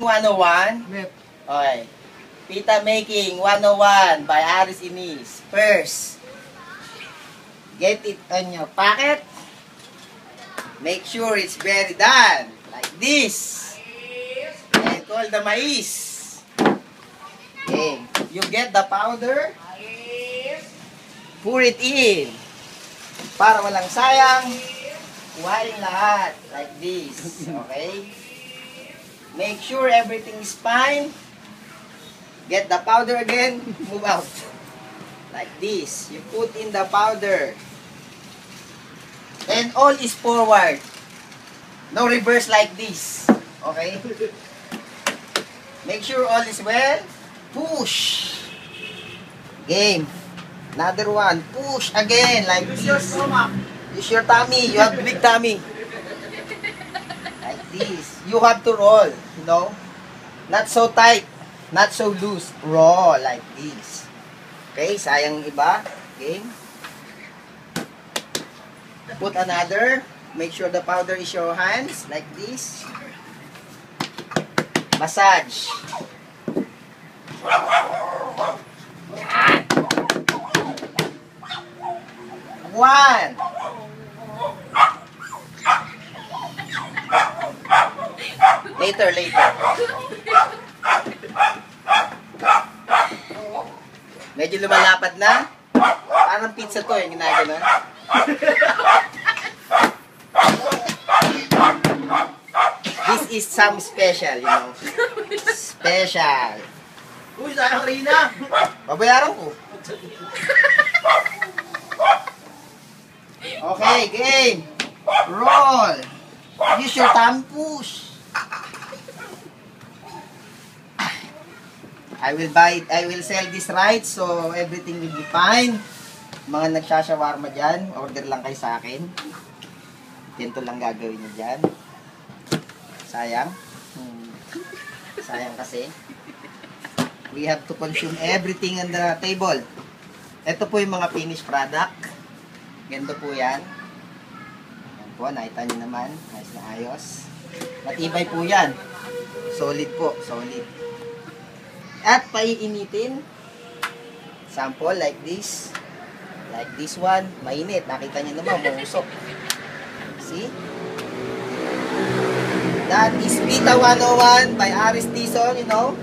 101. Okay. Pita making 101 by Aris Iniz. First, get it on your packet. Make sure it's very done. Like this. And call the mais. Okay. You get the powder. Pour it in. Para walang sayang. Kuhain lahat. Like this. Okay. Make sure everything is fine. Get the powder again. Move out. Like this. You put in the powder. And all is forward. No reverse like this. Okay? Make sure all is well. Push. Game. Another one. Push again. Like this. Use your stomach. Use your tummy. You have big tummy. Like this. You have to roll. You know? Not so tight. Not so loose. Roll. Like this. Okay? Sayang iba. Game. Put another. Make sure the powder is your hands. Like this. Massage. One. Later. Medyo lumalapad na. Parang pizza to yung ginagawa. This is some special, you know. Special. Uy, sayang Rina. Babayaran ko. Okay, game. Roll. Use your thumb push. I will sell this right, so everything will be fine. Mga nagsashawarma dyan, order lang kayo sa akin. Ganito lang gagawin nyo dyan. Sayang. Sayang kasi. We have to consume everything on the table. Ito po yung mga finished product. Ganito po yan. Yan po, nakita nyo naman. Ayos na ayos. Matibay po yan. Solid po, solid. At paiinitin. Sample like this. Like this one. Mainit. Nakita nyo naman, mausok. See? That is Pita 101 by Aris Tison, you know.